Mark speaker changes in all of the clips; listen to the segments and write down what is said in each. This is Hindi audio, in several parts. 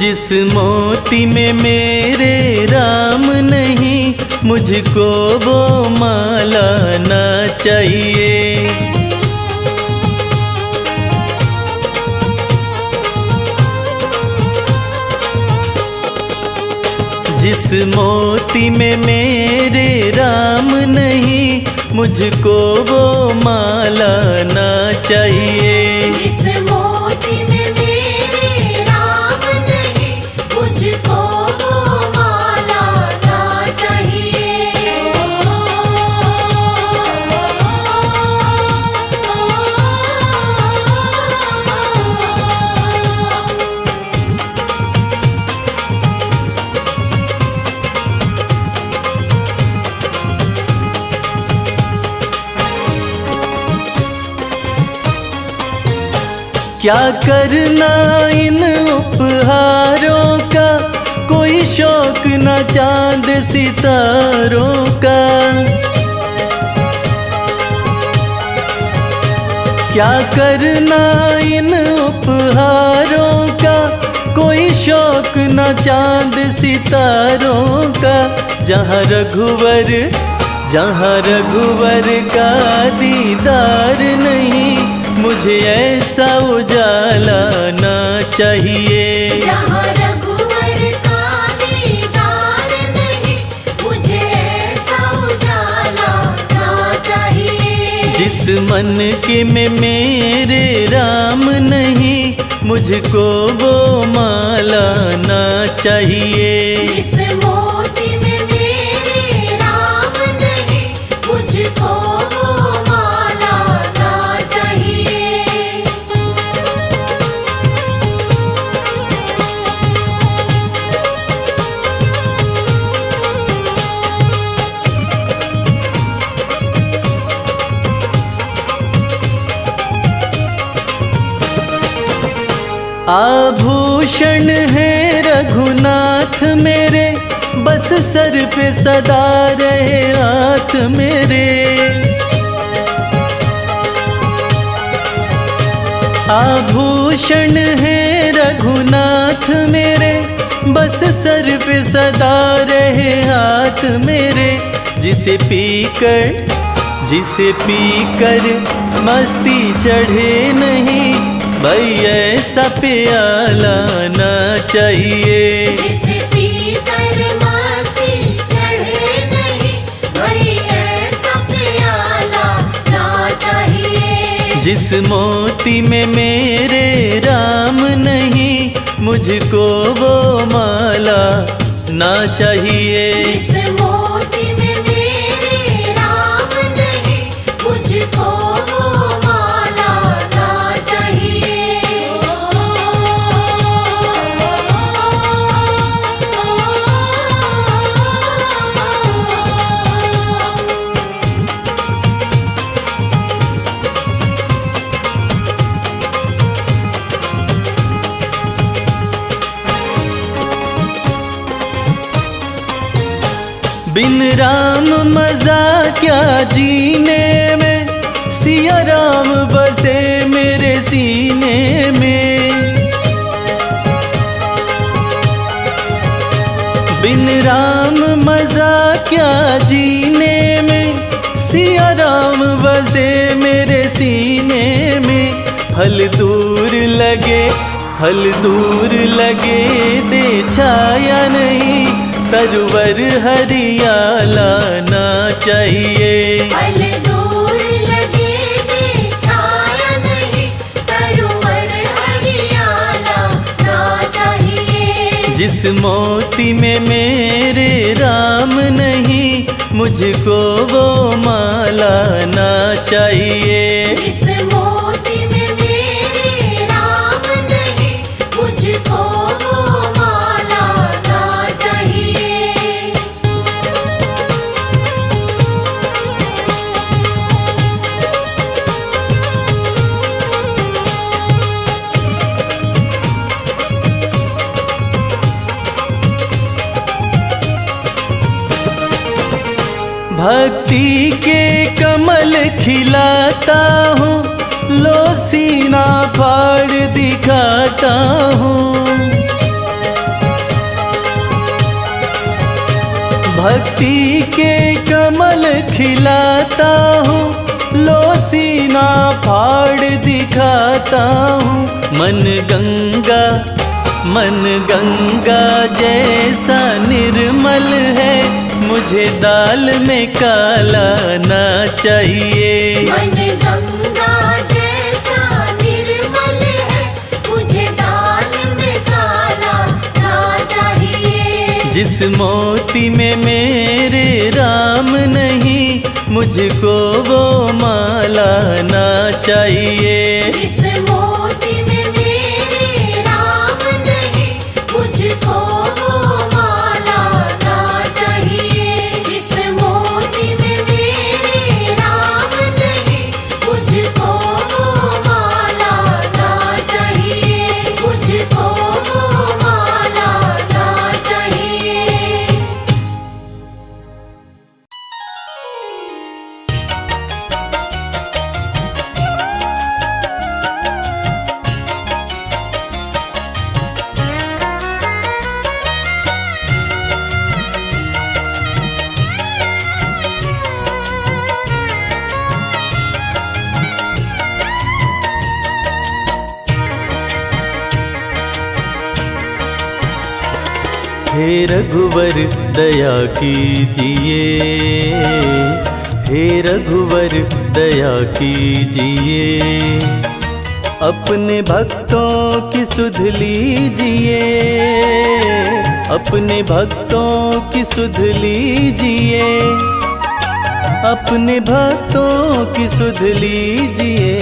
Speaker 1: जिस मोती में मेरे राम नहीं, मुझको वो माला ना चाहिए। जिस मोती में मेरे राम नहीं, मुझको वो माला ना चाहिए।
Speaker 2: जिस मोती में मेरे राम नहीं, मुझको वो माला ना चाहिए।
Speaker 1: क्या करना इन उपहारों का, कोई शौक न चांद सितारों का। क्या करना इन उपहारों का, कोई शौक न चांद सितारों का। जहाँ रघुवर का दीदार नहीं, मुझे ऐसा उजाला ना चाहिए।
Speaker 2: जहाँ रघुवर का दीदार नहीं, मुझे ऐसा उजाला ना चाहिए।
Speaker 1: जिस मन के में मेरे राम नहीं, मुझको वो माला ना चाहिए।
Speaker 2: जिस मोती में मेरे राम नहीं, मुझको वो माला ना चाहिए।
Speaker 1: आभूषण है रघुनाथ मेरे, बस सर पे सदा रहे हाथ मेरे। आभूषण है रघुनाथ मेरे, बस सर पे सदा रहे हाथ मेरे। जिसे पीकर मस्ती चढ़े नहीं, भाई ऐसा प्याला ना चाहिए।
Speaker 2: जिसे पीकर मस्ती चढ़े नहीं, भाई ऐसा प्याला ना चाहिए।
Speaker 1: जिस मोती में मेरे राम नहीं, मुझको वो माला ना चाहिए।
Speaker 2: जिस मोती में मेरे राम नहीं, मुझको वो माला ना चाहिए।
Speaker 1: बिन राम मजा क्या जीने में, सिया राम बसे मेरे सीने में। बिन राम मजा क्या जीने में, सिया राम बसे मेरे सीने में। फल दूर लगे दे छाया नहीं, तरवर हरियाला ना चाहिए।
Speaker 2: फल दूर लगे दे छाया नहीं, तरवर हरियाला ना चाहिए।
Speaker 1: जिस मोती में मेरे राम नहीं, मुझको वो माला ना चाहिए।
Speaker 2: जिस मोती में मेरे राम नहीं, मुझको वो माला ना चाहिए।
Speaker 1: भक्ति के कमल खिलाता हूँ, लो सीना फाड़ दिखाता हूँ। भक्ति के कमल खिलाता हूँ, लो सीना फाड़ दिखाता हूँ। मन गंगा जैसा निर्मल है, मुझे दाल में काला ना चाहिए।
Speaker 2: मन गंगा जैसा निर्मल है, मुझे दाल में काला ना चाहिए।
Speaker 1: जिस मोती में मेरे राम नहीं, मुझको वो माला ना चाहिए।
Speaker 2: जिस मोती में मेरे राम नहीं, मुझको वो माला ना चाहिए। जिस मोती में मेरे राम नहीं, मुझको वो माला ना चाहिए। मुझको वो माला ना चाहिए।
Speaker 1: हे रघुवर दया कीजिए, हे रघुवर दया कीजिए। अपने भक्तों की सुध लीजिए, अपने भक्तों की सुध लीजिए। अपने भक्तों की सुध लीजिए।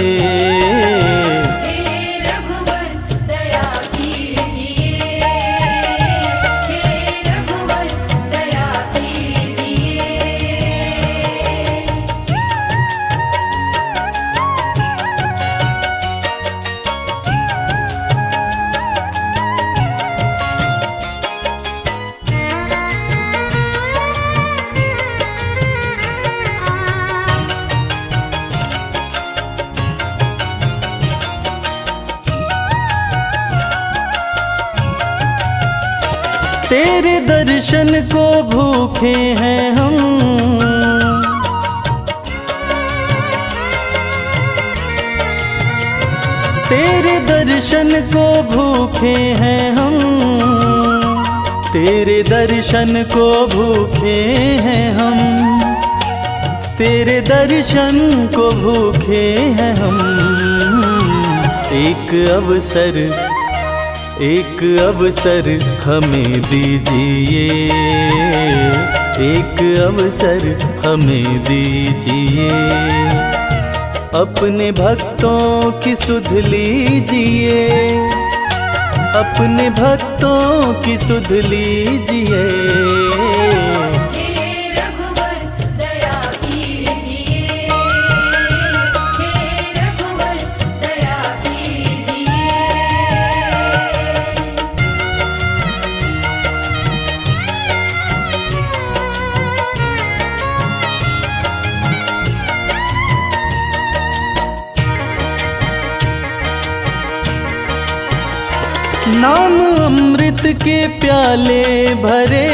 Speaker 1: तेरे दर्शन को भूखे हैं हम, तेरे दर्शन को भूखे हैं हम, तेरे दर्शन को भूखे हैं हम, तेरे दर्शन को भूखे हैं हम। एक अवसर हमें दीजिए, एक अवसर हमें दीजिए। अपने भक्तों की सुध लीजिए, अपने भक्तों की सुध लीजिए। नाम अमृत के प्याले भरे,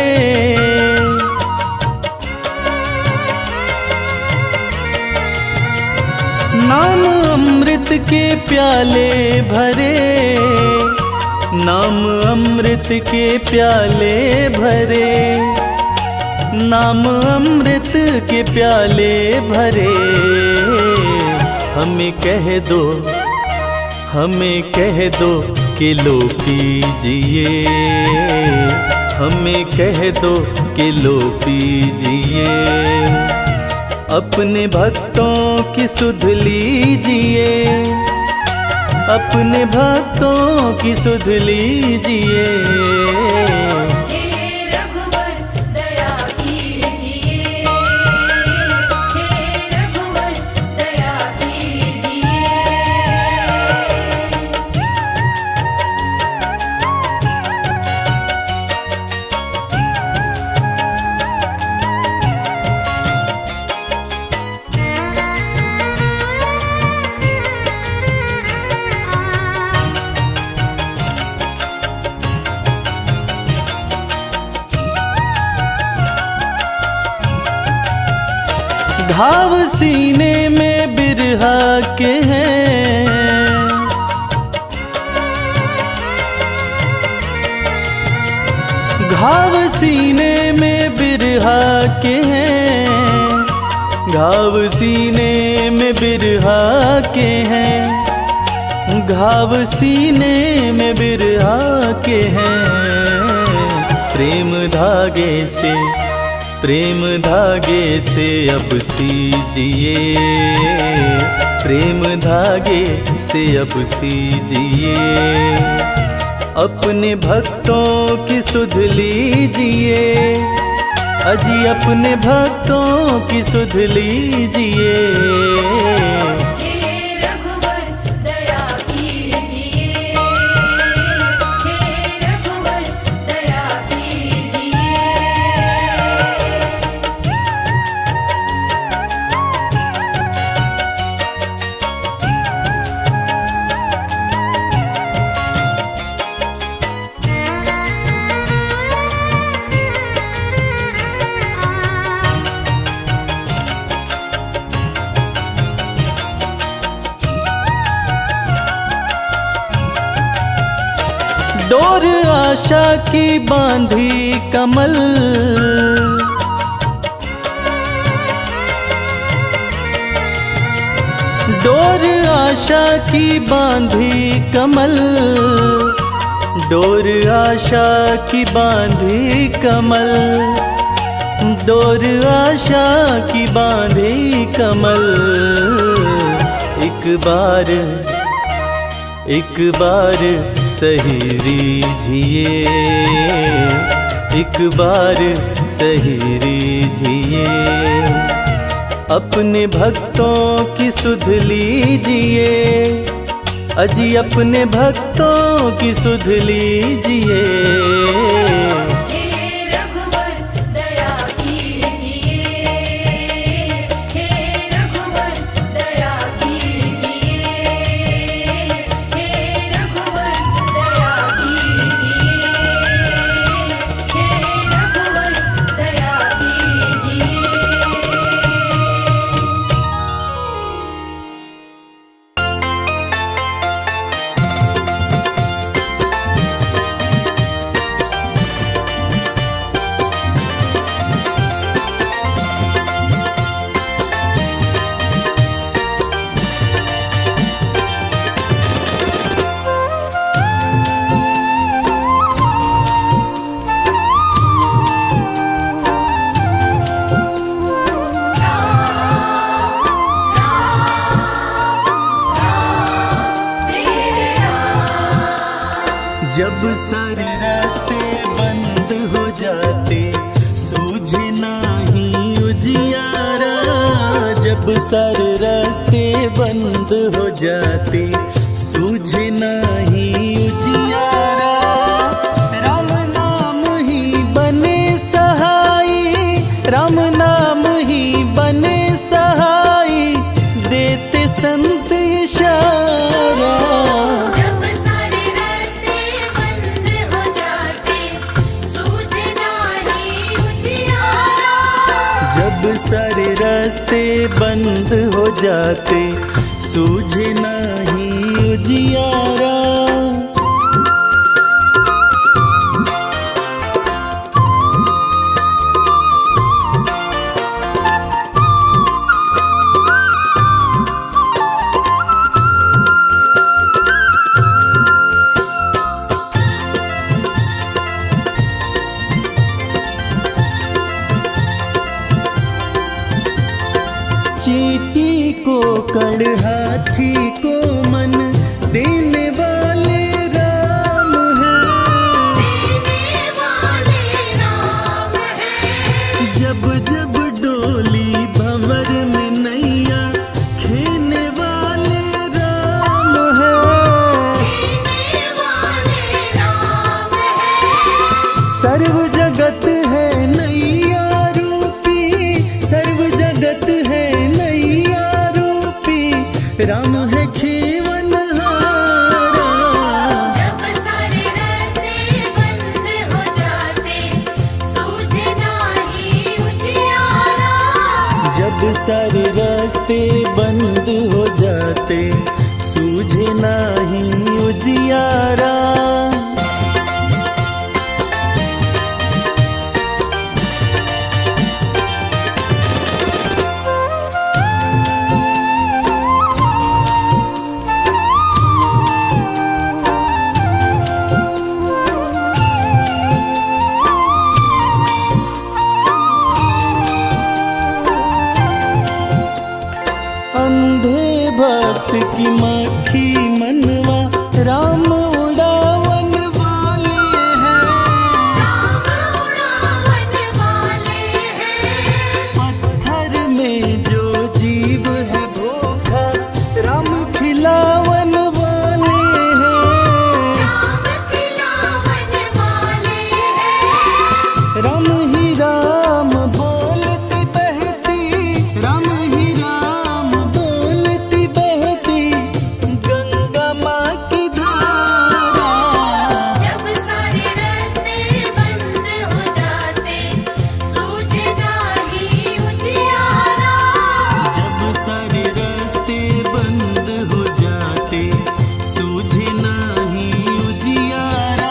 Speaker 1: नाम अमृत के प्याले भरे, नाम अमृत के प्याले भरे, नाम अमृत के प्याले भरे। हमें कह दो, हमें कह दो कि लो पीजिए, हमें कह दो कि लो पीजिए। अपने भक्तों की सुध लीजिए, अपने भक्तों की सुध लीजिए। घाव सीने में बिरहा के हैं, घाव सीने में बिरहा के हैं, घाव सीने में बिरहा के हैं, घाव सीने में बिरहा के हैं। प्रेम धागे से, प्रेम धागे से अब सीजिए, प्रेम धागे से अब सीजिए, अपने भक्तों की सुध लीजिए, अजी अपने भक्तों की सुध लीजिए।
Speaker 2: हे रघुवर दया कीजिए, हे रघुवर दया कीजिए।
Speaker 1: डोर आशा की बांधी कमल, डोर आशा की बांधी कमल, डोर आशा की बांधी कमल, डोर आशा की बांधी कमल। एक बार सही रीझिए, एक बार सही रीझिए, अपने भक्तों की सुध लीजिए, अजी अपने भक्तों की सुध लीजिए।
Speaker 2: हे रघुवर दया कीजिए, हे रघुवर दया कीजिए, हे रघुवर दया कीजिए, हे रघुवर दया कीजिए।
Speaker 1: जब सारे रास्ते बंद हो जाते, सूझे नहीं उजियारा, जब सारे रास्ते बंद हो जाते, सूझे नहीं उजियारा, राम नाम ही बने सहाई, राम नाम ही बने सहाई, देते संत इशारा।
Speaker 2: जब सारे रास्ते बंद हो जाते, सूझे नहीं उजियारा,
Speaker 1: जब सारे रास्ते बंद हो जाते, सूझे नहीं उजियारा। चींटी को कड़ हाथी को मन देने वाले राम हैं,
Speaker 2: देने वाले राम हैं।
Speaker 1: जब जब डोली भंवर में नैया खेने वाले राम हैं,
Speaker 2: देने वाले राम हैं।
Speaker 1: सर्व जगत है नैया रूपी, सर्व जगत है नैया रूपी, राम है खेवनहारा।
Speaker 2: जब सारे रास्ते बंद हो जाते, सूझे नहीं उजियारा,
Speaker 1: जब जब सारे रास्ते बंद हो जाते सूझे नाही उजियारा। अंधे भक्त की मक्खी मनवा राम उड़ावन वाले हैं।
Speaker 2: राम उड़ावन वाले हैं।
Speaker 1: पत्थर में जो जीव है भूखा राम खिलावन वाले हैं।
Speaker 2: राम खिलावन वाले हैं।
Speaker 1: राम ही राम बोलती बहती, राम ही राम बोलती बहती गंगा माँ की धारा।
Speaker 2: जब सारे रास्ते बंद हो जाते सूझे नाही उजियारा।
Speaker 1: जब सारे रास्ते बंद हो जाते सूझे नाही उजियारा।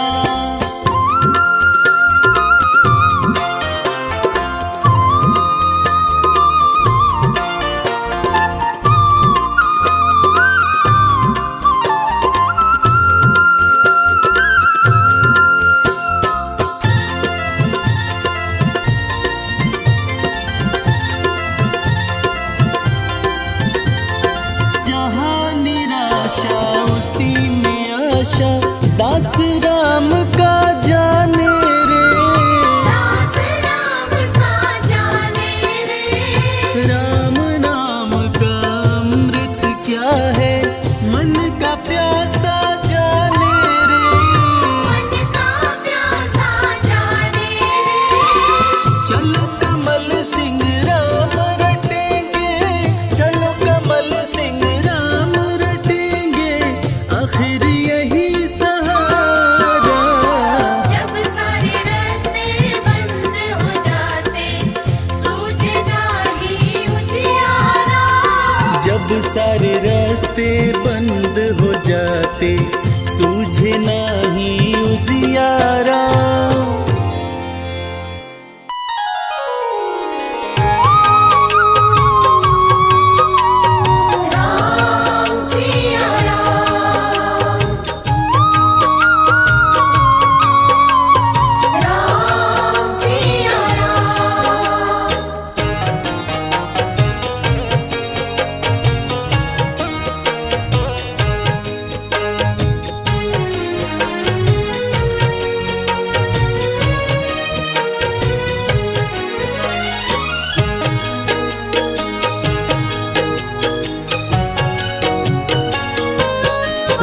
Speaker 1: जहाँ निराशा उसी में आशा दास राम का जाने रे।
Speaker 2: दास राम का जाने रे।
Speaker 1: राम नाम का अमृत क्या है मन का प्यासा जाने रे।
Speaker 2: मन का प्यासा जाने रे।
Speaker 1: चलो कमल सिंह राम रटेंगे, चलो कमल सिंह राम रटेंगे आखिर यही सहारा।
Speaker 2: जब सारे रास्ते बंद हो जाते सूझे नाही उजियारा।
Speaker 1: जब सारे रास्ते बंद हो जाते सूझे नाही उजियारा।
Speaker 2: राम सिया राम। राम सिया राम।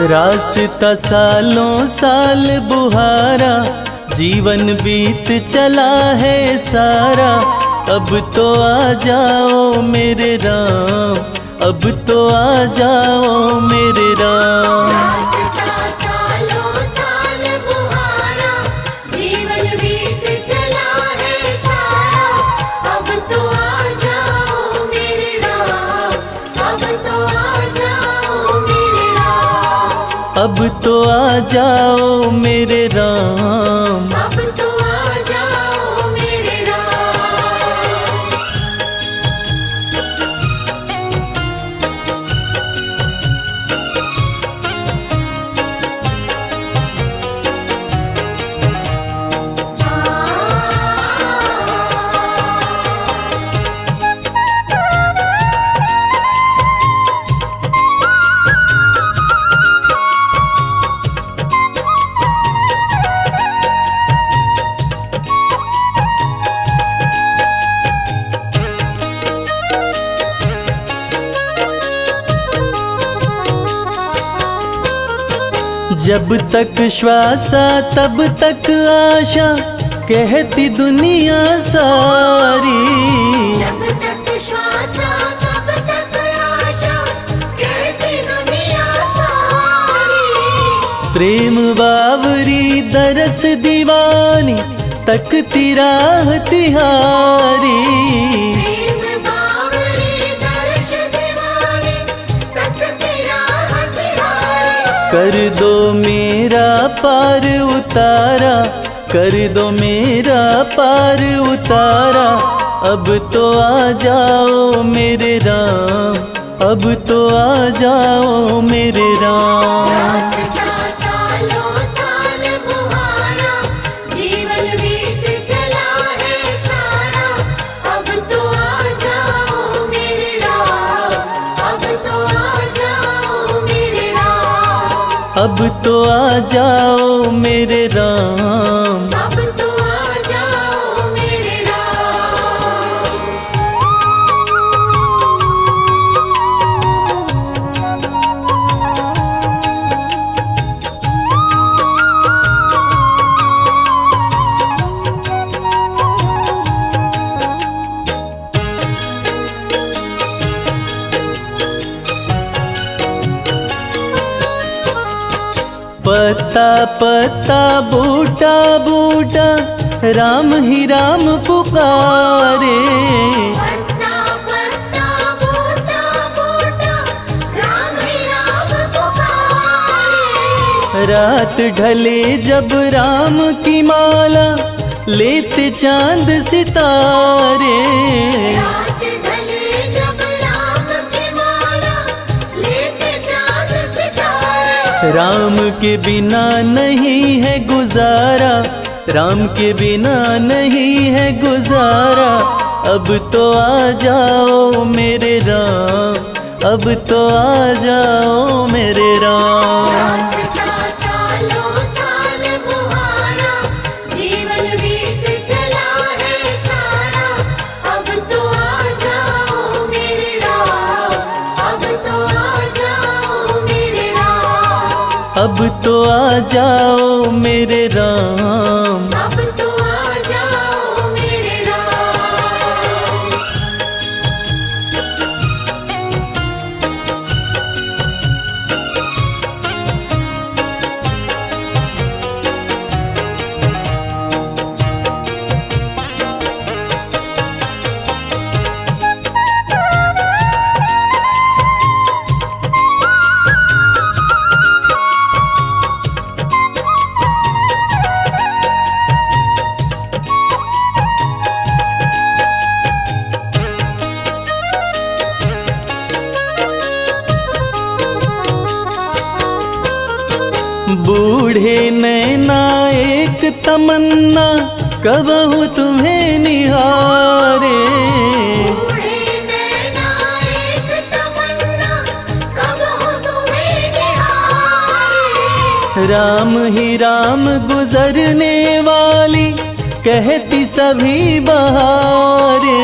Speaker 1: रास्ता सालों साल बुहारा जीवन बीत चला है सारा। अब तो आ जाओ मेरे राम, अब तो आ जाओ मेरे राम।
Speaker 2: रास्ता सालों साल बुहारा जीवन बीत चला है सारा। अब तो आ जाओ मेरे राम। अब तो आ जाओ मेरे राम।
Speaker 1: अब तो आ जाओ मेरे राम।
Speaker 2: अब तो आ जाओ मेरे राम।
Speaker 1: जब तक श्वासा तब तक आशा कहती दुनिया सारी।
Speaker 2: जब तक श्वासा तब तक आशा कहती दुनिया सारी।
Speaker 1: प्रेम बावरी दरस दीवानी तकती राह तिहारी।
Speaker 2: प्रेम बावरी
Speaker 1: कर दो मेरा पार उतारा, कर दो मेरा पार उतारा। अब तो आ जाओ मेरे राम, अब तो आ जाओ मेरे राम।
Speaker 2: रास्ता सालों साल बुहारा, जीवन बीत चला है सारा। अब तो आ जाओ मेरे राम, अब तो आ जाओ मेरे राम।
Speaker 1: अब तो आ जाओ मेरे राम।
Speaker 2: अब तो आ जाओ मेरे राम।
Speaker 1: पत्ता पत्ता बूटा बूटा राम ही राम पुकारे।
Speaker 2: पत्ता पत्ता बूटा बूटा राम ही राम पुकारे।
Speaker 1: रात ढले जब राम की माला लेते चांद सितारे।
Speaker 2: रात ढले जब राम की माला लेते चाँद सितारे।
Speaker 1: राम के बिना नहीं है गुजारा, राम के बिना नहीं है गुजारा। अब तो आ जाओ मेरे राम, अब तो आ जाओ मेरे राम।
Speaker 2: रास्ता सालों साल बुहारा, जीवन बीत चला है सारा। अब तो आ जाओ मेरे राम, अब तो आ जाओ मेरे राम।
Speaker 1: अब तो आ जाओ मेरे राम।
Speaker 2: अब तो आ जाओ मेरे राम।
Speaker 1: बूढ़े नैना एक तमन्ना कबहू तुम्हें निहारे।
Speaker 2: बूढ़े नैना एक तमन्ना, कब हो तुम्हें निहारे।
Speaker 1: राम ही राम गुजरने वाली कहती सभी बहारे।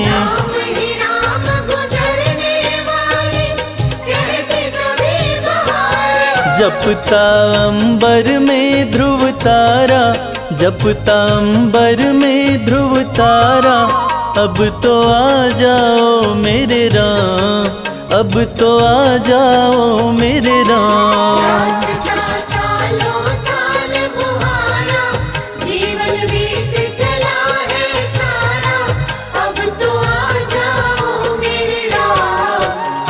Speaker 2: राम ही राम गुजरने वाली कहती सभी बहारें।
Speaker 1: जपता अंबर में ध्रुव तारा, जपता अंबर में ध्रुव तारा। अब तो आ जाओ मेरे राम, अब तो आ जाओ मेरे राम।
Speaker 2: रास्ता सालों साल बुहारा, जीवन बीत चला है सारा। अब तो आ जाओ मेरे राम,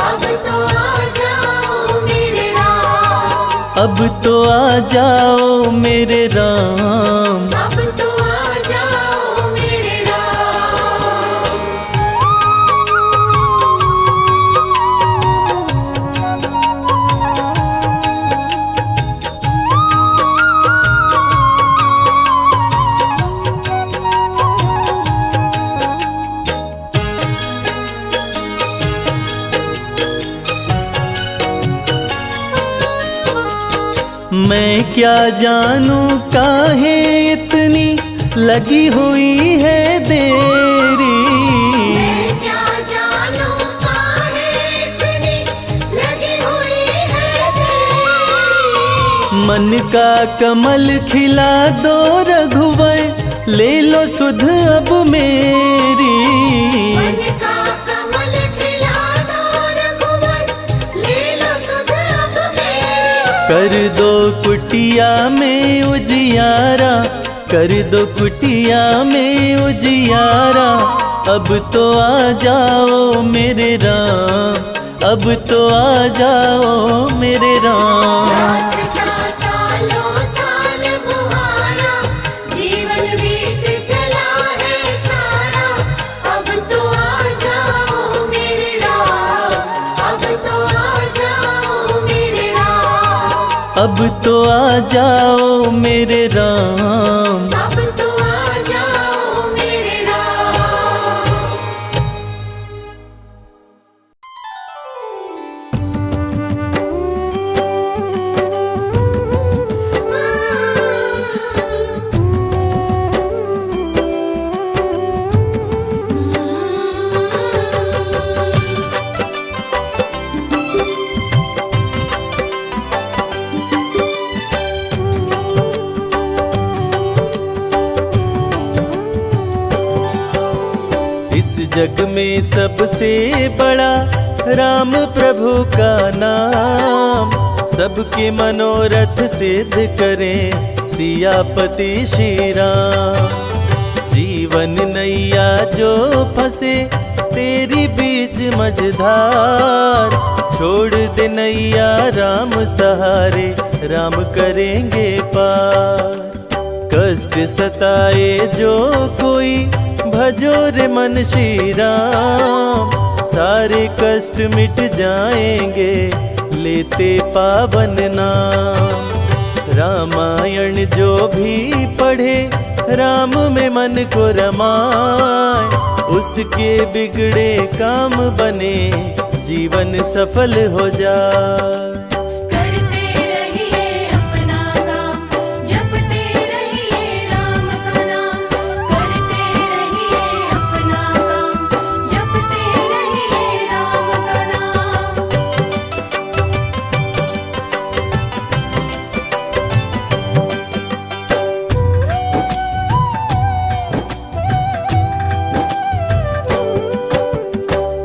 Speaker 2: अब तो आ जाओ मेरे राम।
Speaker 1: अब तो आ जाओ मेरे राम।
Speaker 2: अब तो आ जाओ मेरे राम।
Speaker 1: मैं क्या जानूं काहे इतनी लगी हुई है देरी।
Speaker 2: मैं क्या जानूं काहे इतनी लगी हुई है तेरी।
Speaker 1: मन का कमल खिला दो रघुवर, ले लो सुध अब मेरी।
Speaker 2: मन का कमल खिला दो रघुवर, ले लो सुध अब मेरी।
Speaker 1: कर दो कुटिया में उजियारा, कर दो कुटिया में उजियारा। अब तो आ जाओ मेरे राम, अब तो आ जाओ मेरे राम।
Speaker 2: रास्ता सालों साल बुहारा, जीवन बीत चला है सारा। अब तो आ जाओ मेरे राम, अब तो आ जाओ मेरे राम।
Speaker 1: अब तो आ जाओ मेरे राम।
Speaker 2: अब तो आ जाओ मेरे राम।
Speaker 1: इस जग में सबसे बड़ा राम प्रभु का नाम, सबके मनोरथ सिद्ध करें सियापति श्री राम। जीवन नैया जो फंसे तेरी बीच मझधार, छोड़ दे नैया राम सहारे, राम करेंगे पार। कष्ट सताए जो कोई भजो रे मन श्री राम, सारे कष्ट मिट जाएंगे लेते पावन नाम। रामायण जो भी पढ़े राम में मन को रमाए, उसके बिगड़े काम बने जीवन सफल हो जाए।
Speaker 2: करते रहिए अपना काम, जपते रहिए राम का नाम। करते रहिए अपना काम, जपते रहिए राम का नाम।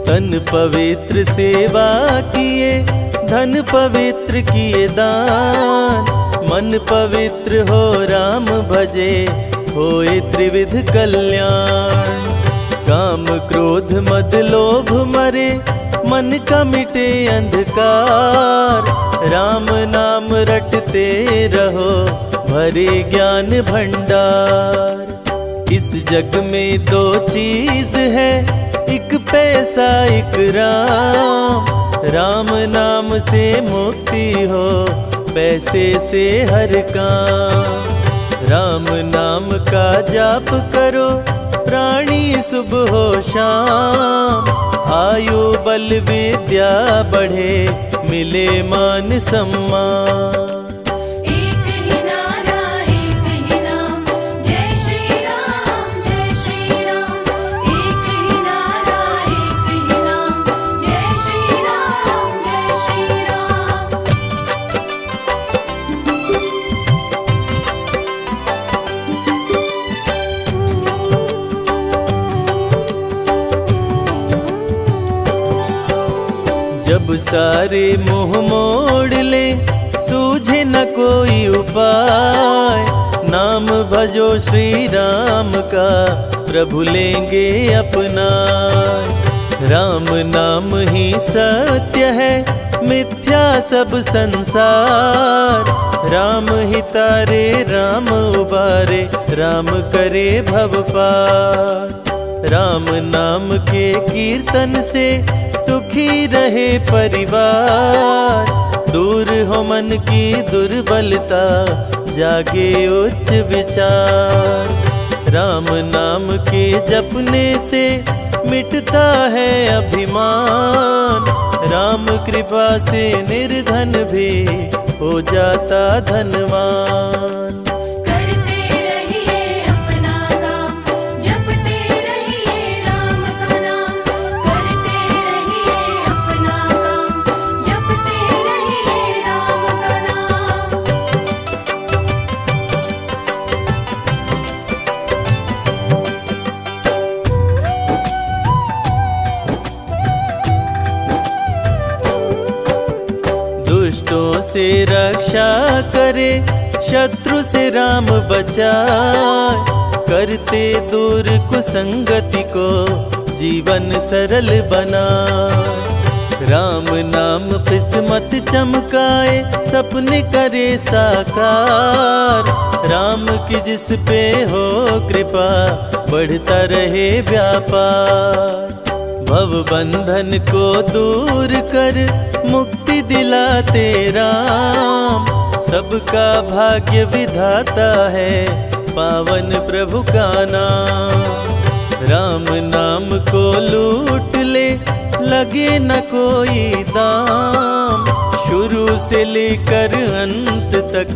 Speaker 1: तन पवित्र सेवा किए, धन पवित्र किए दान, मन पवित्र हो राम भजे, होए त्रिविध कल्याण। काम क्रोध मद लोभ मरे, मन का मिटे अंधकार, राम नाम रटते रहो भरे ज्ञान भंडार। इस जग में दो चीज है, एक पैसा एक राम, राम नाम से मुक्ति हो पैसे से हर काम। राम नाम का जाप करो प्राणी सुबह हो शाम, आयु बल विद्या बढ़े मिले मान सम्मान।
Speaker 2: एक ही नारा एक ही नाम, जय श्री राम जय श्री राम। एक ही नारा एक ही नाम, जय श्री राम जय श्री राम।
Speaker 1: जब सारे मोह मोड़ ले सूझे न कोई उपाय, नाम भजो श्री राम का प्रभु लेंगे अपना। राम नाम ही सत्य है मिथ्या सब संसार, राम ही तारे राम उबारे, राम करे भव पार। राम नाम के कीर्तन से सुखी रहे परिवार, दूर हो मन की दुर्बलता जागे उच्च विचार। राम नाम के जपने से मिटता है अभिमान, राम कृपा से निर्धन भी हो जाता धनवान।
Speaker 2: करते रहिए अपना काम, जपते रहिए राम का नाम। करते रहिए अपना काम, जपते रहिए राम का नाम।
Speaker 1: दुष्टों से रक्षा करे, शत्रु से राम बचाए, करते दूर कुसंगति को जीवन सरल बनाए। राम नाम किस्मत चमकाए, सपने करे साकार। राम की जिस पे हो कृपा, बढ़ता रहे व्यापार। भव बंधन को दूर कर, मुक्ति दिलाते राम। सबका भाग्य विधाता है, पावन प्रभु का नाम। राम नाम को लूट ले, लगे न कोई दाम। शुरू से लेकर अंत तक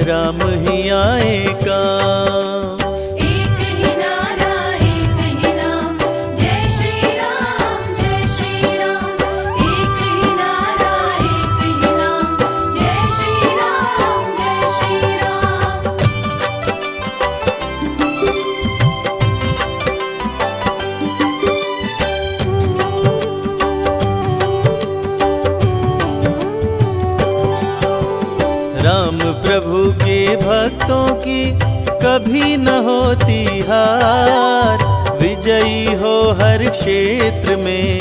Speaker 1: राम ही आए काम।
Speaker 2: एक ही नारा एक ही नाम, जय श्री राम जय श्री राम। एक ही नारा एक ही नाम, जय श्री राम जय श्री राम।
Speaker 1: राम प्रभु के भक्तों की कभी न होती हार। विजयी हो हर क्षेत्र में,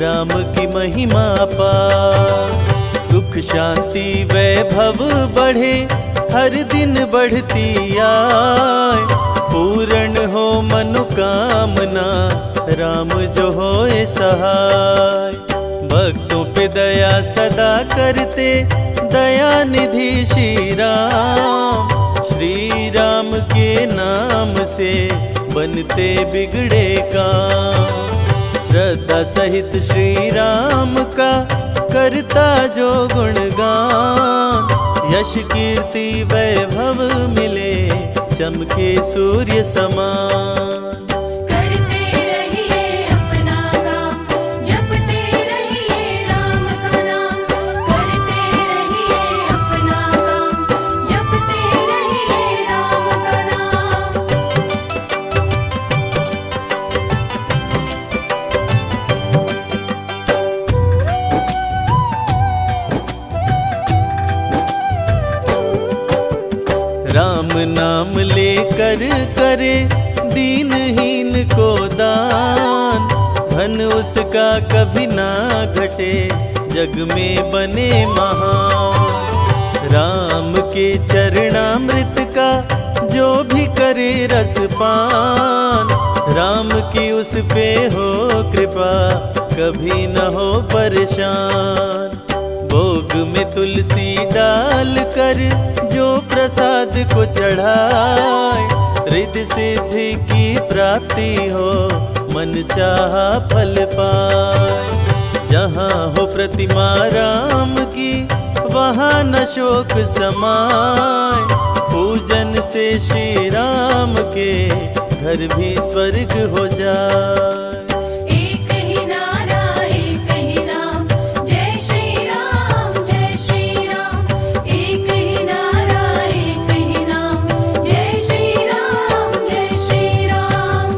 Speaker 1: राम की महिमा पार। सुख शांति वैभव बढ़े, हर दिन बढ़ती आए। पूर्ण हो मनोकामना, राम जो होए सहाय। भक्तों पे दया सदा करते, दया निधि श्री राम। श्री राम के नाम से बनते बिगड़े काम। श्रद्धा सहित श्री राम का करता जो गुणगान। यश कीर्ति वैभव मिले, चमके सूर्य समान।
Speaker 2: करते रहिए अपना काम, जपते रहिए राम का नाम। करते रहिए अपना काम, जपते रहिए राम का नाम।
Speaker 1: राम नाम लेकर करे, दीनहीन को दान। धन उसका कभी ना घटे, जग में बने महान। राम के चरणामृत का जो भी करे रसपान। राम की उस पे हो कृपा, कभी न हो परेशान। भोग में तुलसी डाल कर, जो प्रसाद को चढ़ाए। रिद्धि सिद्धि की प्राप्ति हो, मन चाहा फल पाए। जहाँ हो प्रतिमा राम की, वहाँ न शोक समाए। पूजन से श्री राम के, घर भी स्वर्ग हो जाए।
Speaker 2: एक ही नारा एक ही नाम, जय श्री राम जय श्री राम। एक ही नारा एक ही नाम, जय श्री राम जय श्री राम।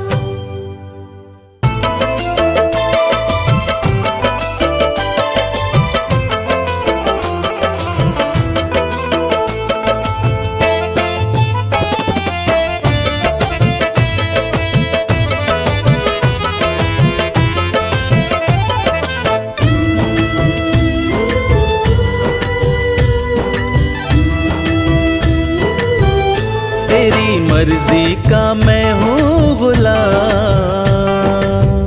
Speaker 1: तेरी मर्जी का मैं हूँ गुलाम।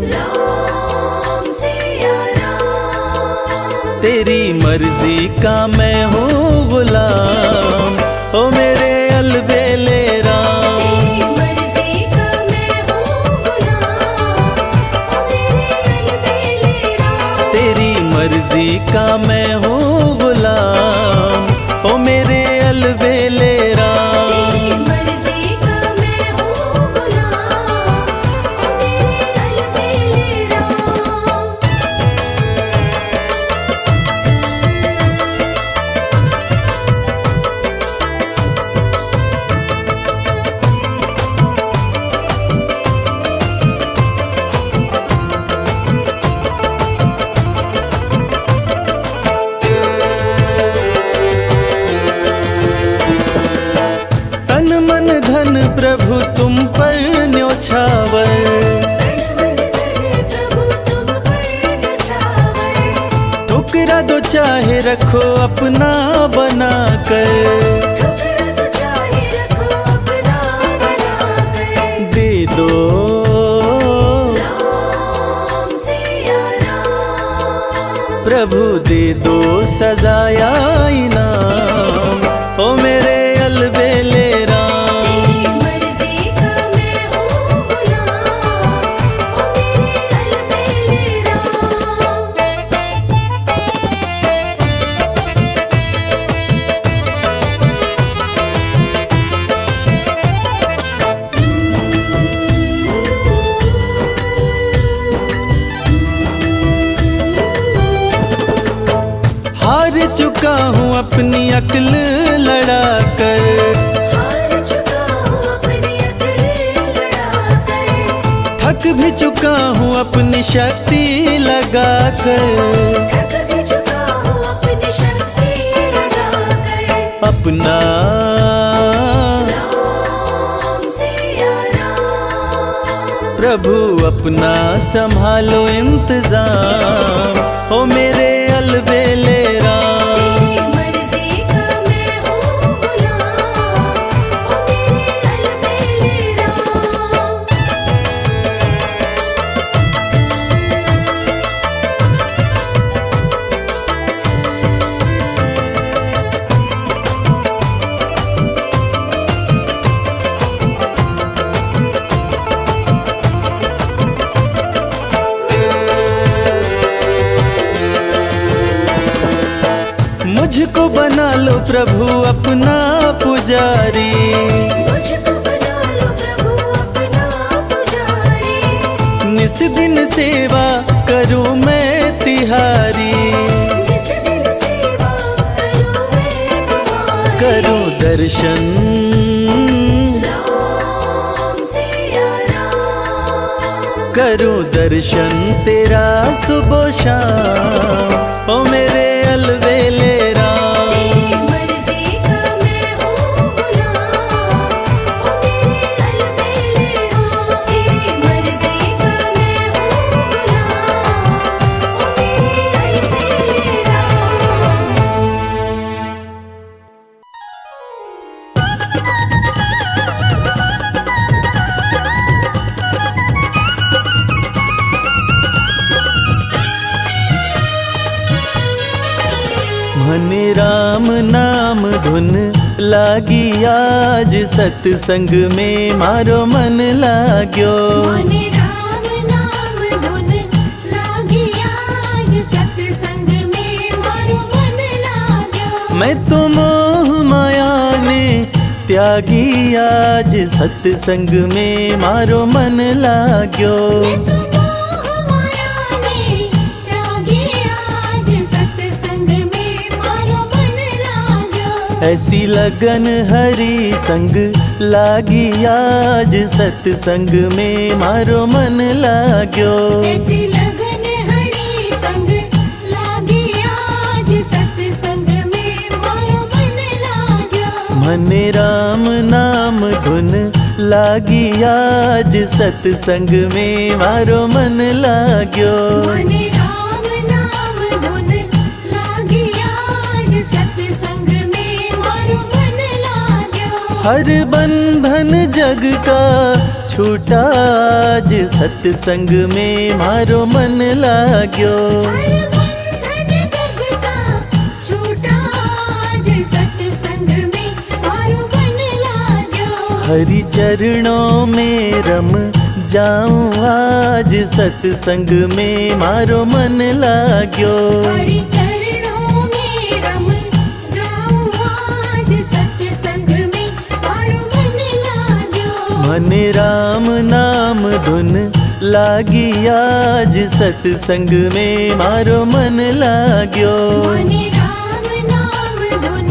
Speaker 2: राम सिया राम,
Speaker 1: तेरी मर्जी का मैं हूँ गुलाम। ओ मेरे अलबेले राम।
Speaker 2: तेरी मर्जी का मैं हूँ गुलाम। ओ मेरे अलबेले राम,
Speaker 1: तेरी मर्जी का मैं हूँ गुलाम। ओ मेरे अलबेले राम।
Speaker 2: तेरी मर्जी का मैं हूँ गुलाम। ओ मेरे अलबेले राम।
Speaker 1: चाहे रखो अपना बना कर,
Speaker 2: ठुकरा तो चाहे रखो अपना बनाकर।
Speaker 1: दे दो
Speaker 2: राम सिया राम,
Speaker 1: प्रभु दे दो सजाया इनाम, ओ मेरे अलबेले राम।
Speaker 2: तेरी मर्जी का मैं हूँ गुलाम, ओ मेरे अलबेले राम।
Speaker 1: हार चुका हूँ अपनी अक्ल लड़ाकर,
Speaker 2: हार चुका हूँ अपनी अकल लड़ाकर,
Speaker 1: थक भी चुका हूँ अपनी शक्ति लगाकर,
Speaker 2: थक भी चुका हूँ अपनी शक्ति लगाकर।
Speaker 1: अपना
Speaker 2: राम सिया राम,
Speaker 1: प्रभु अपना संभालो इंतजाम, ओ मेरे अलबेले राम।
Speaker 2: तेरी मर्जी का मैं हूँ गुलाम, ओ मेरे अलबेले राम।
Speaker 1: मुझको बना लो प्रभु अपना पुजारी,
Speaker 2: मुझको बना लो प्रभु अपना पुजारी,
Speaker 1: निस दिन सेवा करूं मैं तिहारी,
Speaker 2: निस दिन सेवा करूं मैं तुम्हारी।
Speaker 1: करूं दर्शन
Speaker 2: राम सिया राम,
Speaker 1: करूं दर्शन तेरा सुबह शाम, ओ मेरे अलबेले राम।
Speaker 2: तेरी मर्जी का मैं हूँ गुलाम, ओ मेरे अलबेले राम। तेरी मर्जी का मैं हूँ गुलाम, ओ मेरे अलबेले राम।
Speaker 1: मन राम नाम धुन लागी आज, सत्संग में मारो मन लाग्यो।
Speaker 2: मने राम नाम धुन लागी आज, सत्संग में मारो मन लाग्यो।
Speaker 1: मैं तो मोह माया ने त्यागी आज, सत्संग में मारो मन लाग्यो।
Speaker 2: मैं तो मोह माया ने त्यागी आज, सत्संग में मारो मन लाग्यो।
Speaker 1: ऐसी लगन हरि संग लागी आज, सत्संग में मारो मन लाग्यो।
Speaker 2: ऐसी लगन हरि संग लागी आज, सत्संग में मारो मन लाग्यो।
Speaker 1: मन राम नाम धुन लागी आज, सत्संग में मारो मन लाग्यो।
Speaker 2: मने राम नाम धुन लागी आज, सत्संग में मारो मन लाग्यो।
Speaker 1: हर बंधन जग का छूटा आज, सत्संग में मारो मन लाग्यो।
Speaker 2: हर बंधन जग का छूटा आज, सत्संग में मारो मन लाग्यो।
Speaker 1: हरि चरणों में रम जाऊं आज, सत्संग में मारो मन लाग्यो।
Speaker 2: हरि चरणों में रम जाऊं आज, सत्संग में मारो मन लाग्यो।
Speaker 1: मन राम नाम धुन लागी आज, सत्संग में मारो मन लाग्यो।
Speaker 2: मने राम नाम धुन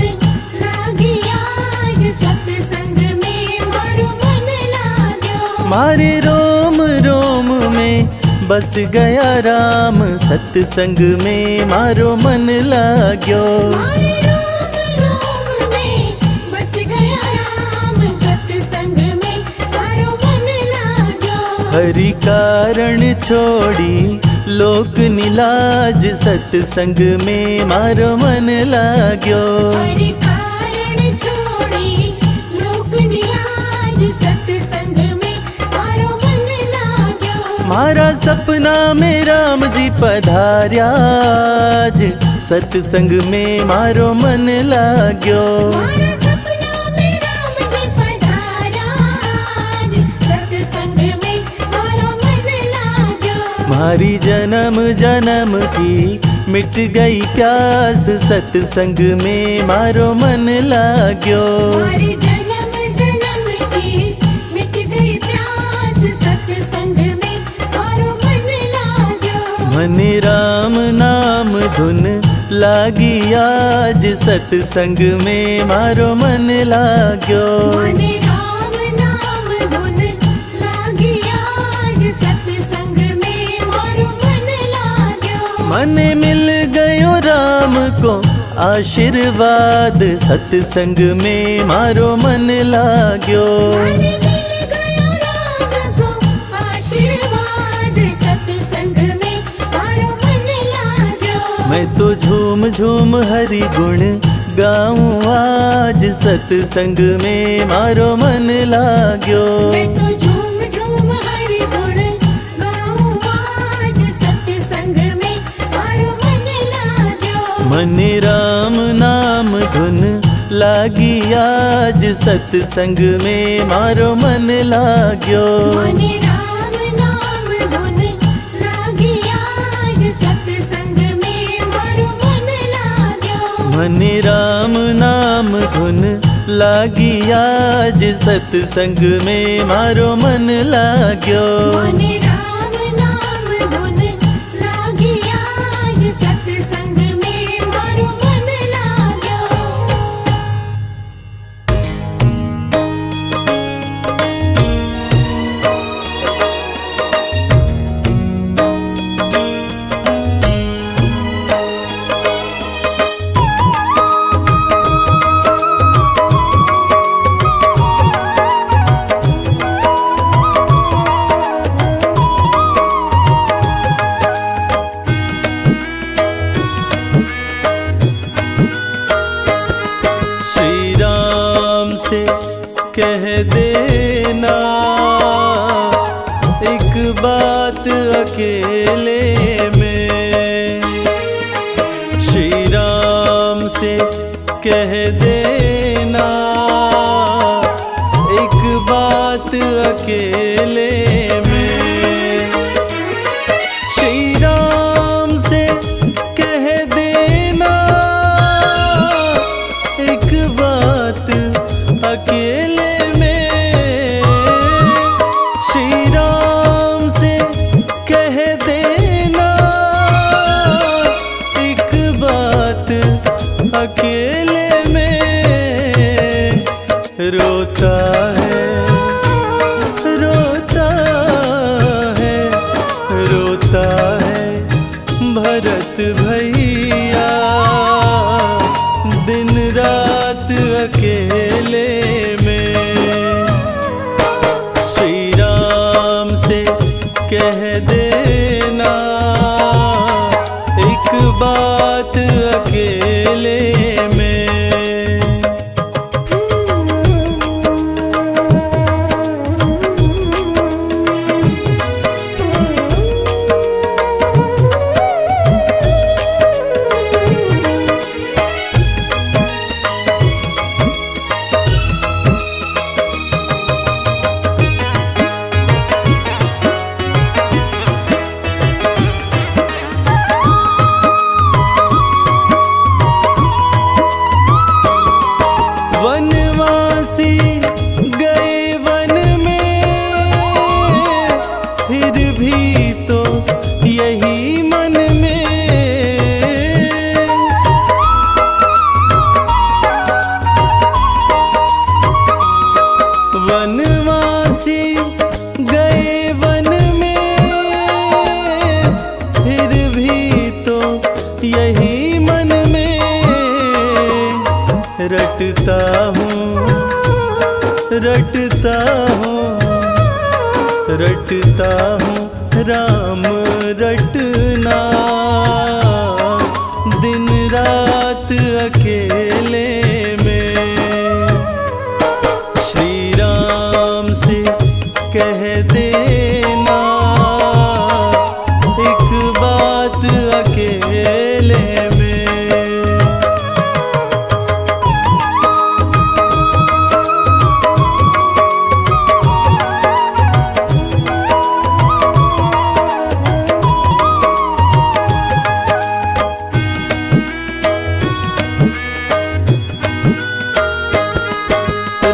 Speaker 2: लागी आज, सत्संग में मारो मन लाग्यो।
Speaker 1: मारे रोम रोम में बस गया राम, सत्संग में मारो मन लाग्यो।
Speaker 2: मारे रोम रोम में बस गया राम, सत्संग में मारो मन लाग्यो।
Speaker 1: हरि कारण छोड़ी लोक निलाज सत्संग में मारो मन लाग्यो।
Speaker 2: हरि कारण छोड़ी लोक निलाज सत्संग में मारो मन लाग्यो।
Speaker 1: मारा सपना में राम जी पधार्या, आज सत्संग में मारो मन लाग्यो।
Speaker 2: मारा सपना में राम जी पधार्या, आज सत्संग में मारो मन लाग्यो।
Speaker 1: मारी जन्म जन्म की मिट गई प्यास, सत्संग में मारो मन लाग्यो।
Speaker 2: हमारी जन्म जन्म की मिट गई प्यास, सत्संग में मारो मन लाग्यो।
Speaker 1: मन राम नाम धुन लागी आज, सत्संग में मारो मन लाग्यो।
Speaker 2: मन राम नाम धुन लागी आज, सत्संग में मारो मन लाग्यो।
Speaker 1: मन मिल गयो राम को आशीर्वाद, सत्संग में मारो मन लाग्यो।
Speaker 2: मन मिल गयो राम को आशीर्वाद, सत्संग में मारो मन लाग्यो।
Speaker 1: मैं तो झूम झूम हरि गुण गाऊं आज, सत्संग में मारो मन लाग्यो।
Speaker 2: मैं तो झूम झूम हरि गुण गाऊं आज, सत्संग में मारो मन लाग्यो।
Speaker 1: मन राम नाम धुन लागी आज, सत्संग में मारो मन लाग्यो।
Speaker 2: मन राम नाम धुन लागी आज, सत्संग में मारो मन लाग्यो।
Speaker 1: मन राम नाम धुन लागी आज, सत्संग में मारो मन लाग्यो।
Speaker 2: मन राम नाम धुन लागी आज, सत्संग में मारो मन लाग्यो।
Speaker 1: श्री राम से कह देना एक बात अकेले में, श्री राम से कह देना एक बात अकेले में। श्री राम से कह देना एक बात अकेले में, श्री राम से कह देना एक बात अकेले में। रोता है रोता है रोता है भरत भैया, दिन रात अकेले में। श्री राम से कह देना एक बात अकेले में। वनवासी गए वन में, फिर भी तो यही मन में। वनवासी गए वन में, फिर भी तो यही मन में। रटता हूँ रटता हूँ रटता हूँ राम रट ना दिन रात अकेले में। श्री राम से कह देना एक बात अकेले में।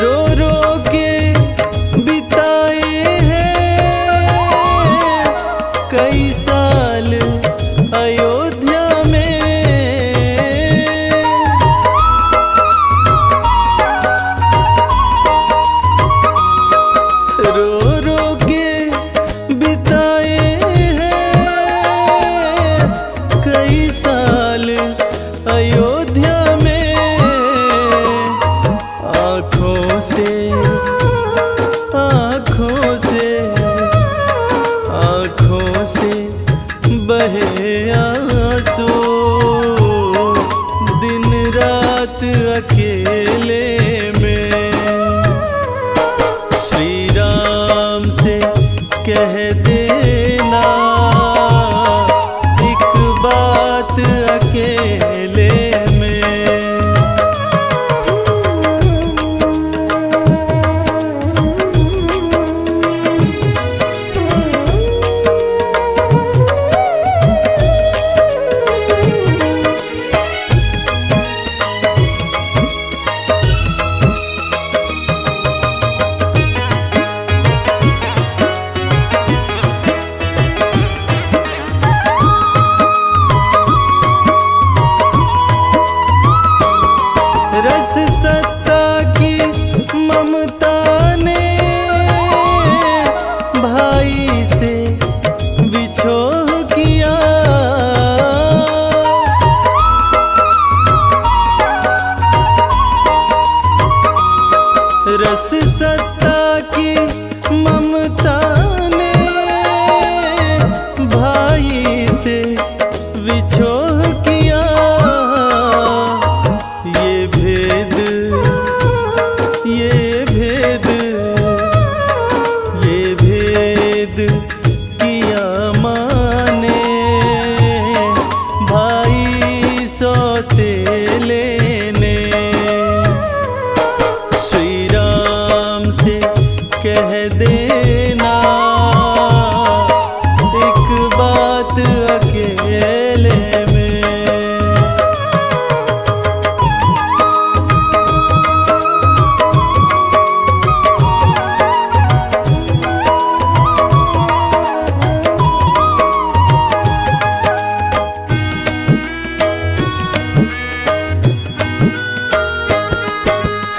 Speaker 1: रो रो के बिताए हैं कई साल अयोध्या में। रो रो के बिताए हैं कई साल अयोध्या में। आँखों से आँखों से आँखों से बहे आंसू दिन रात अकेले में। श्री राम से कह देना एक बात अकेले में। रस सत्ता की ममता ने भाई से बिछोह किया। रस सत्ता की ममता ने भाई से बिछोह किया। ये भेद ये भेद ये भेद किया माने भाई सौतेले ने। श्री राम से कह देना एक बात अकेले में।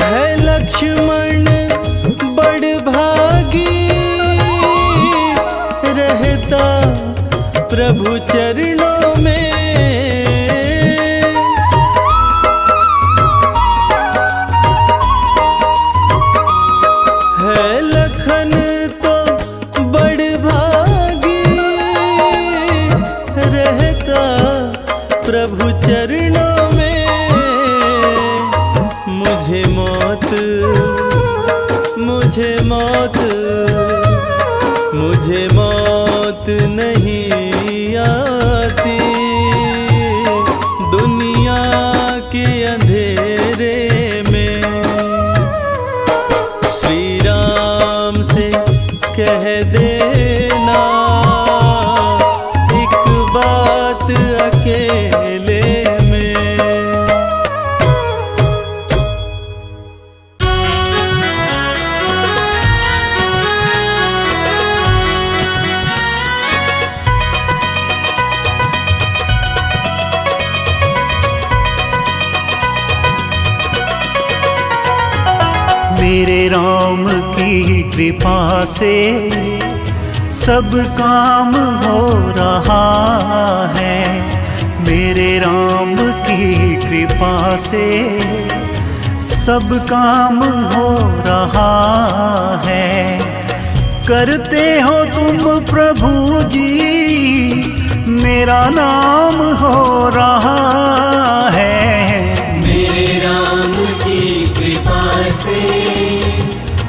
Speaker 1: है लक्ष्मण बड़भागी रहता प्रभु चरणों में। है लखन तो बड़भागी रहता प्रभु चरणों में। मुझे मौत मुझे मौत मुझे मौत नहीं आती दुनिया के अंधेरे में। श्री राम से कह देना एक बात अकेले में।
Speaker 3: मेरे राम की कृपा से सब काम हो रहा है। मेरे राम की कृपा से सब काम हो रहा है। करते हो तुम प्रभु जी मेरा नाम हो रहा है।
Speaker 2: मेरे राम की कृपा से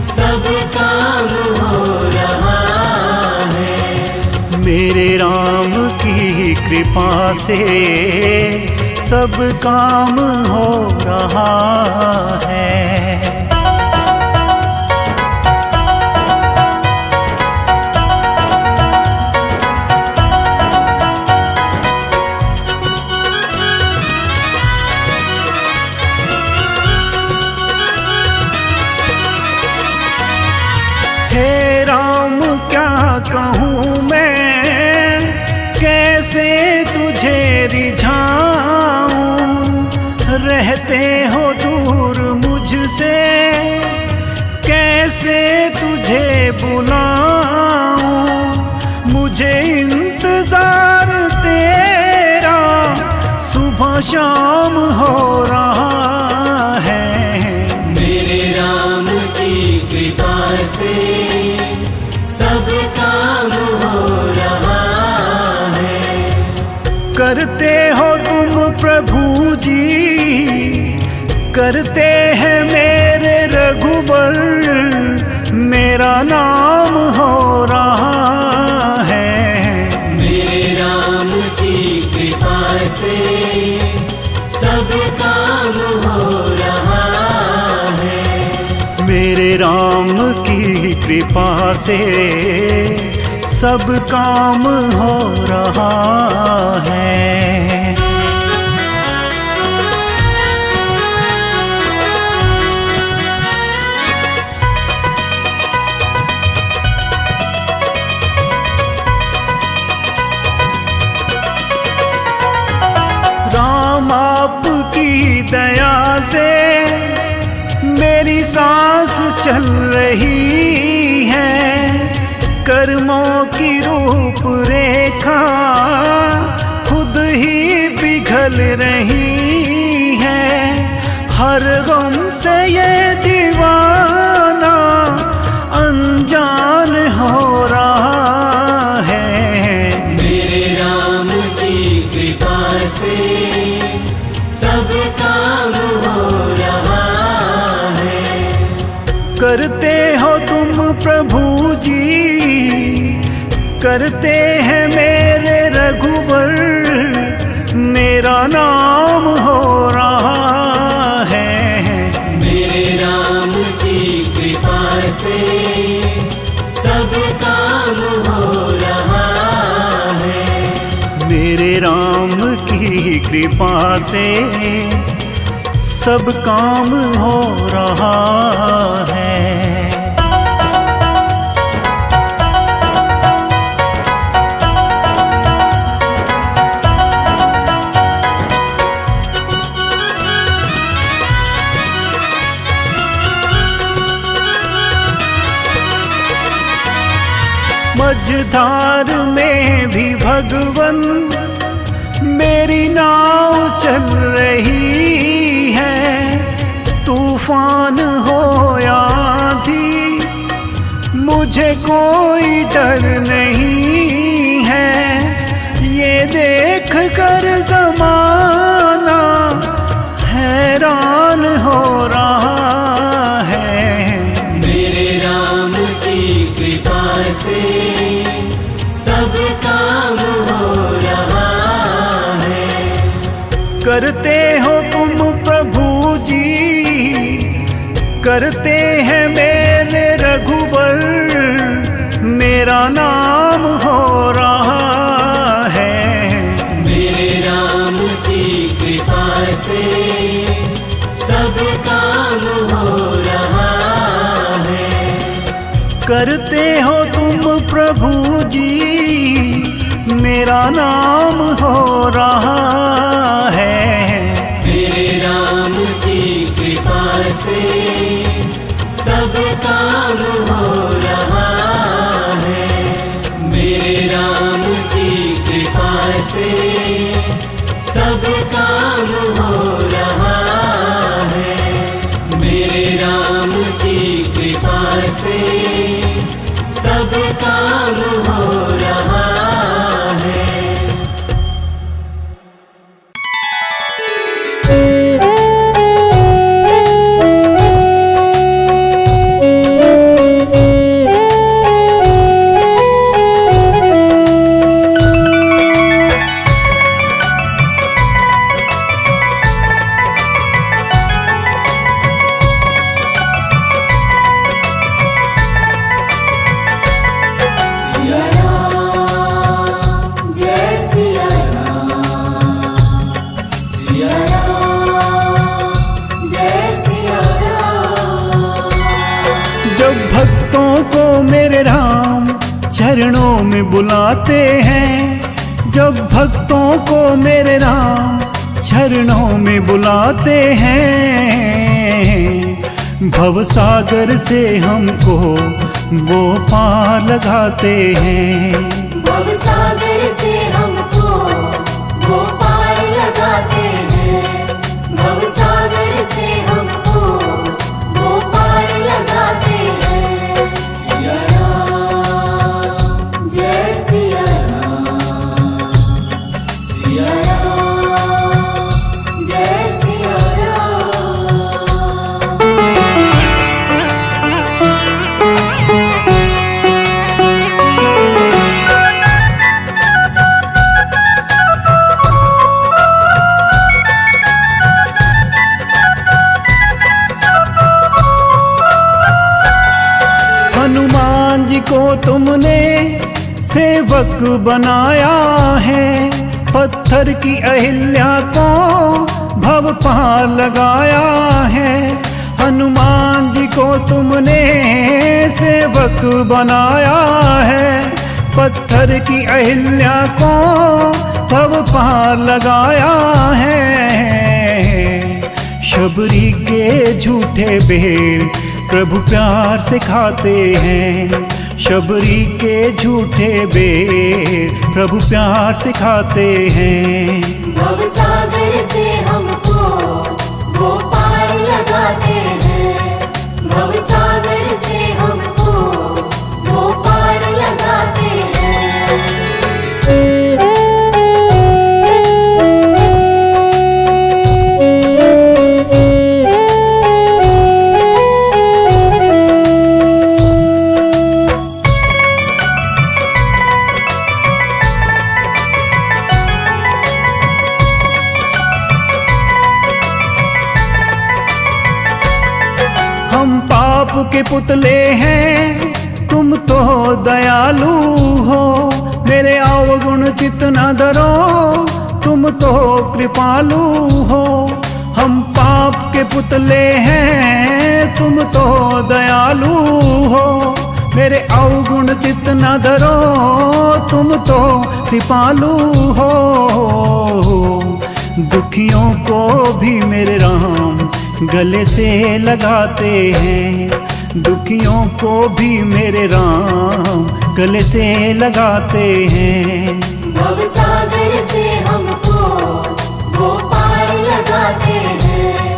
Speaker 2: सब काम हो रहा है।
Speaker 3: मेरे राम की कृपा से सब काम हो रहा है। हे राम क्या कहूँ मैं, कैसे तुझे रिझाऊं, रहते हो दूर मुझसे, कैसे तुझे बुलाऊं, मुझे इंतजार तेरा सुबह शाम हो रहा है।
Speaker 2: मेरे राम की कृपा से सब काम हो रहा है।
Speaker 3: करते हो तुम प्रभु जी, करते हैं मेरे रघुबर, मेरा नाम हो रहा है।
Speaker 2: मेरे राम की कृपा से सब काम हो रहा है।
Speaker 3: मेरे राम की कृपा से सब काम हो रहा है। राम आपकी दया से मेरी सांस चल रही है, कर्मों की रूपरेखा खुद ही पिघल रही है। हर गम से ये दीवाना अनजान हो रहा है।
Speaker 2: मेरे राम की कृपा से सब काम हो रहा है।
Speaker 3: करते हो तुम प्रभु जी, करते हैं मेरे रघुबर, मेरा नाम हो रहा है।
Speaker 2: मेरे राम की कृपा से सब काम हो रहा है।
Speaker 3: मेरे राम की कृपा से सब काम हो रहा है। मझधार में भी भगवन मेरी नाव चल रही है। तूफान हो या आंधी मुझे कोई डर नहीं है। ये देख कर ज़माना हैरान हो रहा है।
Speaker 2: मेरे राम की कृपा से सब काम हो रहा है।
Speaker 3: करते हो तुम प्रभु जी, करते हैं मेरे रघुबर, मेरा नाम हो रहा है।
Speaker 2: मेरे राम की कृपा से सब काम हो रहा है।
Speaker 3: करते हो तुम प्रभु जी, मेरा नाम हो रहा है।
Speaker 2: मेरे राम की कृपा से सब काम हो रहा है। मेरे राम की कृपा से सब काम हो रहा है। मेरे राम की कृपा से सब काम हो रहा है।
Speaker 3: चरणों में बुलाते हैं। जब भक्तों को मेरे राम चरणों में बुलाते हैं, भव सागर से हमको वो पार लगाते हैं।
Speaker 2: भव सागर से हमको वो पार लगाते हैं। भव सागर से हमको वो पार लगाते हैं। सिया राम जय सिया राम, सिया राम जय सिया राम।
Speaker 3: हनुमान जी को तुमने सेवक बनाया है, पत्थर की अहिल्या को भव पार लगाया है। हनुमान जी को तुमने सेवक बनाया है, पत्थर की अहिल्या को भव पार लगाया है। शबरी के झूठे बेर प्रभु प्यार से खाते हैं। शबरी के झूठे बेर प्रभु प्यार से खाते हैं।
Speaker 2: भव सागर से हमको वो पार लगाते हैं। भव सागर से हमको वो पार लगाते हैं।
Speaker 3: हम पाप के पुतले हैं, तुम तो दयालु हो। मेरे अवगुण चित न धरो, तुम तो कृपालु हो। हम पाप के पुतले हैं, तुम तो दयालु हो। मेरे अवगुण चित न धरो, तुम तो कृपालु हो। दुखियों को भी मेरे राम गले से लगाते हैं। दुखियों को भी मेरे राम गले से लगाते हैं।
Speaker 2: भव सागर से हमको वो पार लगाते हैं।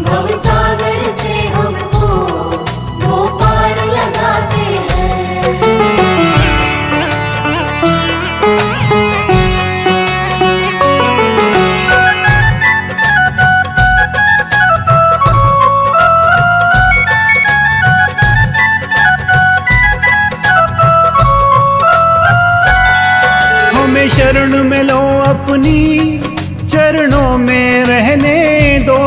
Speaker 2: भव सागर से हमको वो पार लगाते हैं।
Speaker 3: हमें शरण में लो अपनी, चरणों में रहने दो।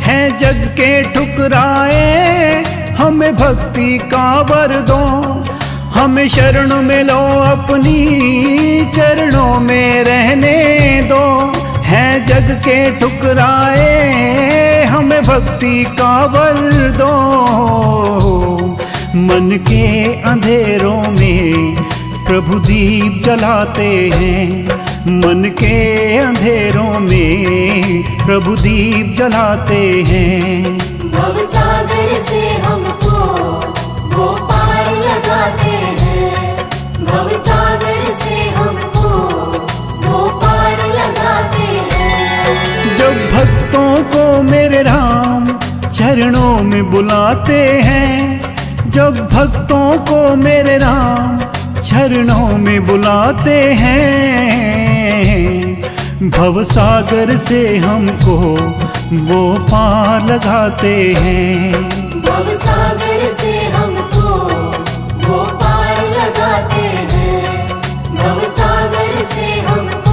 Speaker 3: है जग के ठुकराए, हमें भक्ति का वर दो। हमें शरण में लो अपनी, चरणों में रहने दो। है जग के ठुकराए, हमें भक्ति का वर दो। मन के अंधेरों में प्रभु दीप जलाते हैं। मन के अंधेरों में प्रभु दीप जलाते हैं।
Speaker 2: भव सागर से हमको वो पार लगाते हैं। भव सागर से हमको वो पार लगाते हैं।
Speaker 3: जब भक्तों को मेरे राम चरणों में बुलाते हैं, जब भक्तों को मेरे राम चरणों में बुलाते हैं, भव सागर से हमको वो पार लगाते हैं।
Speaker 2: भव सागर से हमको वो पार लगाते हैं। भव सागर से हमको